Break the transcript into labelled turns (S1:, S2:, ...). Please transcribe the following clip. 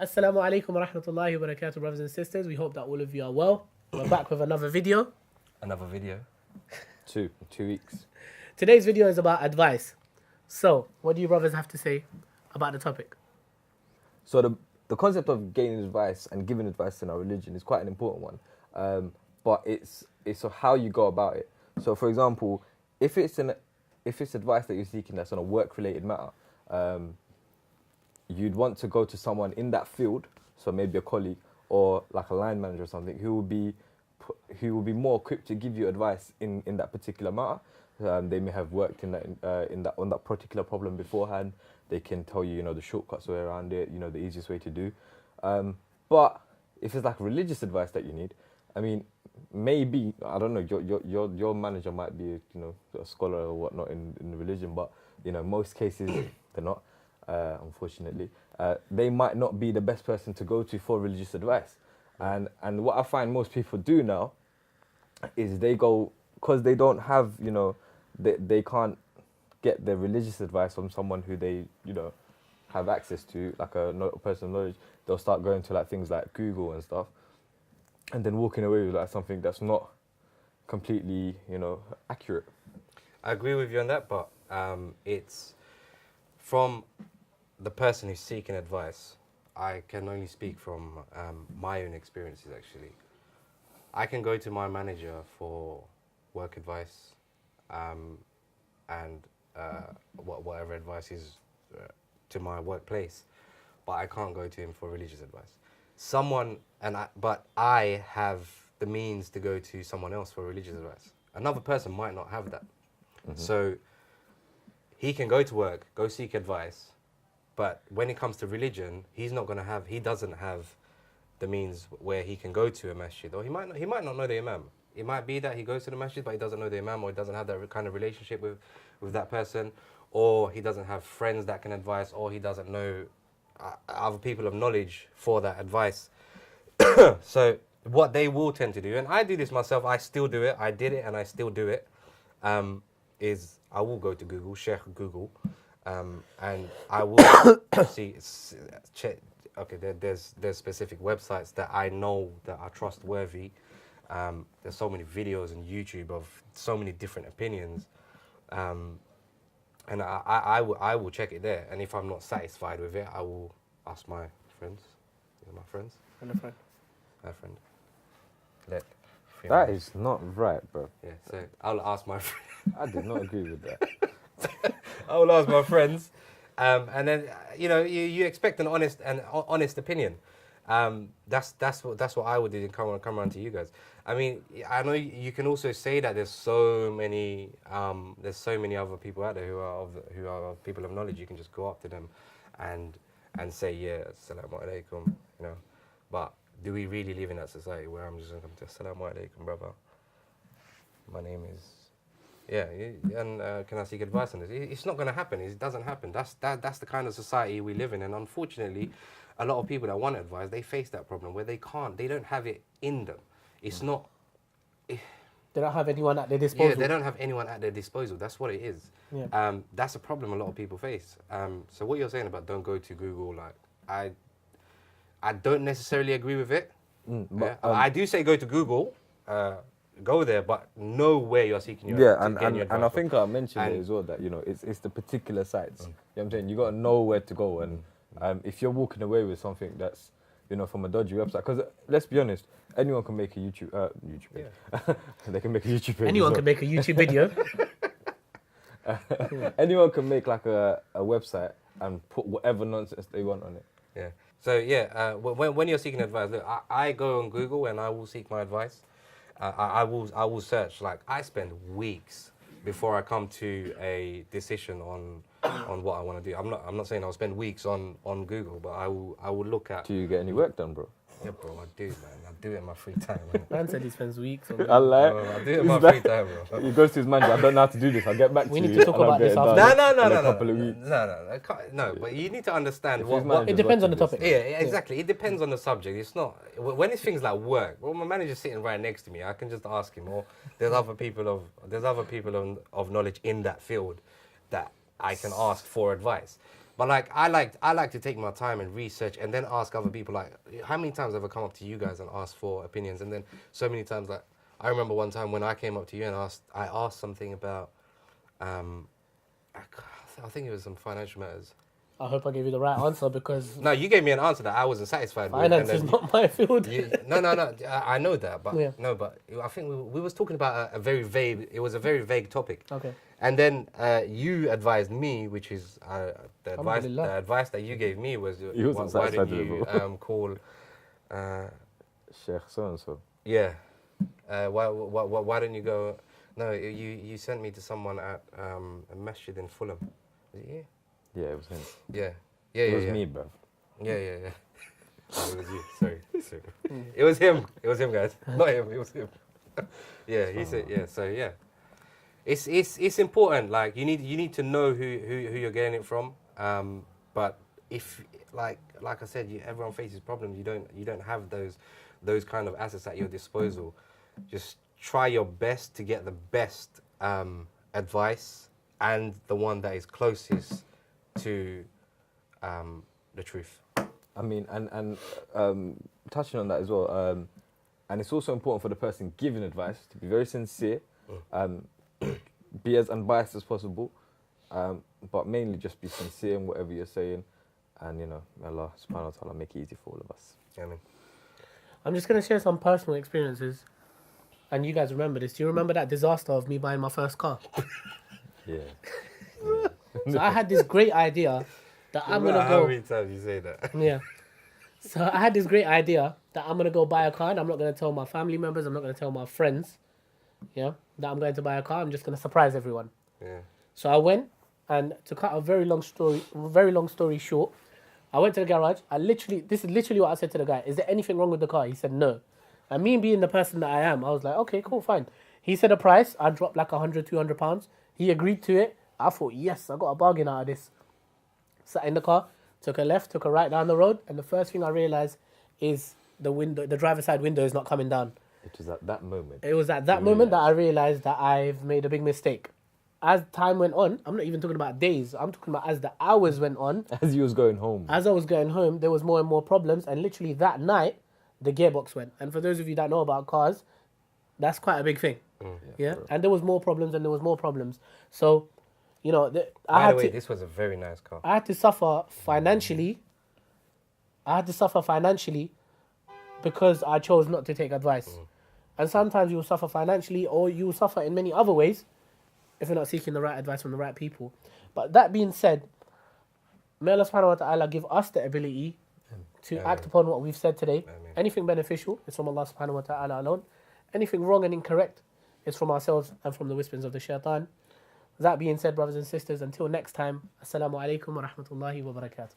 S1: Assalamu alaikum wa rahmatullahi wa barakatuh, brothers and sisters. We hope that all of you are well. We're back with another video.
S2: Another video.
S3: 2 weeks.
S1: Today's video is about advice. So, what do you brothers have to say about the topic?
S3: So the concept of gaining advice and giving advice in our religion is quite an important one. But it's how you go about it. So for example, if it's advice that you're seeking that's on a work-related matter, you'd want to go to someone in that field, so maybe a colleague or like a line manager or something, who will be more equipped to give you advice in that particular matter. They may have worked on that particular problem beforehand. They can tell you, the shortcuts way around it, the easiest way to do. But if it's like religious advice that you need, I mean, maybe, I don't know, your manager might be, a scholar or whatnot in religion, but most cases they're not. Unfortunately, they might not be the best person to go to for religious advice. And what I find most people do now is they go, because they don't have, they can't get their religious advice from someone who they, have access to, like a person of knowledge. They'll start going to like things like Google and stuff, and then walking away with like something that's not completely, accurate.
S2: I agree with you on that, but it's from the person who's seeking advice. I can only speak from my own experiences, actually. I can go to my manager for work advice and whatever advice is to my workplace, but I can't go to him for religious advice. But I have the means to go to someone else for religious advice. Another person might not have that. Mm-hmm. So he can go to work, go seek advice, but when it comes to religion, he doesn't have the means where he can go to a masjid, or he might not know the imam. It might be that he goes to the masjid, but he doesn't know the imam, or he doesn't have that kind of relationship with that person, or he doesn't have friends that can advise, or he doesn't know other people of knowledge for that advice. So what they will tend to do, and I do this myself, I still do it, I did it and I still do it, is I will go to Google, Shaykh Google, and I will check. Okay, there's specific websites that I know that are trustworthy. There's so many videos on YouTube of so many different opinions, and I will check it there. And if I'm not satisfied with it, I will ask my friends. My friends.
S1: And a friend.
S2: My friend.
S3: That is not right, bro.
S2: Yeah, so I'll ask my friend.
S3: I did not agree with that.
S2: I will ask my friends, and then you expect an honest opinion. That's what I would do and come around to you guys. I mean, I know you can also say that there's so many other people out there who are people of knowledge. You can just go up to them, and say, yeah, Assalamu alaikum, But do we really live in that society where I'm just going to come to Assalamu alaikum, brother? My name is. Yeah, and can I seek advice on this? It's not going to happen. It doesn't happen. That's the kind of society we live in, and unfortunately, a lot of people that want advice, they face that problem where they don't have it in them. It's not.
S1: They don't have anyone at their disposal.
S2: Yeah, they don't have anyone at their disposal. That's what it is.
S1: Yeah.
S2: That's a problem a lot of people face. So what you're saying about don't go to Google, like I don't necessarily agree with it.
S3: But,
S2: I do say go to Google. Go there, but know where you're seeking your advice.
S3: And I think I mentioned it as well that it's the particular sites. You know what I'm saying? You got to know where to go, and if you're walking away with something that's from a dodgy website, because let's be honest, anyone can make a YouTube page. Yeah. They can make a YouTube page.
S1: Anyone can make a YouTube video.
S3: Anyone can make like a website and put whatever nonsense they want on it.
S2: Yeah. So yeah, when you're seeking advice, look, I go on Google and I will seek my advice. I will search. Like, I spend weeks before I come to a decision on what I want to do. I'm not saying I'll spend weeks on Google, but I will look at.
S3: Do you get any work done, bro?
S2: Yeah, bro, I do, man. I do it in my free time. Man,
S1: Man said he spends weeks on
S3: I like.
S2: I do it in my free time, bro.
S3: He goes to his manager. I don't know how to do this. I'll get back to you.
S1: We need to talk about this after.
S2: No. But you need to understand
S1: It depends on the topic.
S2: Yeah, exactly. It depends on the subject. It's not when it's things like work. Well, my manager's sitting right next to me. I can just ask him. Or there's other people of knowledge in that field that I can ask for advice. But like I like to take my time and research and then ask other people. Like, how many times have I come up to you guys and asked for opinions? And then so many times, like I remember one time when I came up to you and I asked something about, I think it was some financial matters.
S1: I hope I gave you the right answer because
S2: No, you gave me an answer that I wasn't satisfied with.
S1: finance is not my field.
S2: No. I know that, but
S1: Yeah.
S2: no, but I think we was talking about a very vague. It was a very vague topic.
S1: Okay.
S2: And then you advised me, which is the
S1: Alhamdulillah.
S2: advice that you gave me was
S3: He wasn't
S2: why
S3: satisfied
S2: didn't
S3: with
S2: you
S3: it, bro.
S2: call?
S3: Sheikh so and so.
S2: Yeah. Why didn't you go? No, you sent me to someone at a masjid in Fulham. Is it you?
S3: Yeah, it was him.
S2: Yeah.
S3: It was me, bro.
S2: Yeah. Oh, it was you. Sorry. It was him. It was him, guys. Not him. It was him. Yeah, he said. Yeah. So yeah, it's important. Like you need to know who you're getting it from. But if like I said, everyone faces problems. You don't have those kind of assets at your disposal. Just try your best to get the best advice and the one that is closest to the truth.
S3: I mean, and touching on that as well, and it's also important for the person giving advice to be very sincere, be as unbiased as possible, but mainly just be sincere in whatever you're saying, and you know, Allah subhanahu wa ta'ala make it easy for all of us.
S2: I mean,
S1: I'm just gonna share some personal experiences, and you guys remember this. Do you remember that disaster of me buying my first car?
S3: Yeah.
S1: So I had this great idea that I'm gonna
S2: how
S1: go.
S2: many times you say that?
S1: Yeah. So I had this great idea that I'm gonna go buy a car. And I'm not gonna tell my family members. I'm not gonna tell my friends. Yeah. That I'm going to buy a car. I'm just gonna surprise everyone.
S2: Yeah.
S1: So I went, and to cut a very long story short, I went to the garage. This is literally what I said to the guy. Is there anything wrong with the car? He said no. And me being the person that I am, I was like, okay, cool, fine. He said a price. I dropped like 100, 200 pounds. He agreed to it. I thought, yes, I got a bargain out of this. Sat in the car, took a left, took a right down the road, and the first thing I realized is the driver's side window is not coming down.
S3: It was at that moment.
S1: It was at that moment that I realized that I've made a big mistake. As time went on, I'm not even talking about days, I'm talking about as the hours went on.
S3: As you was going home.
S1: As I was going home, there was more and more problems, and literally that night, the gearbox went. And for those of you that know about cars, that's quite a big thing. Yeah. And there was more problems, and there was more problems. So, you know,
S2: By the way, this was a very nice car.
S1: I had to suffer financially. Because I chose not to take advice. And sometimes you'll suffer financially, or you'll suffer in many other ways if you're not seeking the right advice from the right people. But that being said, may Allah subhanahu wa ta'ala give us the ability to act upon what we've said today. Anything beneficial is from Allah subhanahu wa ta'ala alone. Anything wrong and incorrect is from ourselves and from the whisperings of the shaitan. That being said, brothers and sisters, until next time, Assalamu alaikum wa rahmatullahi wa barakatuh.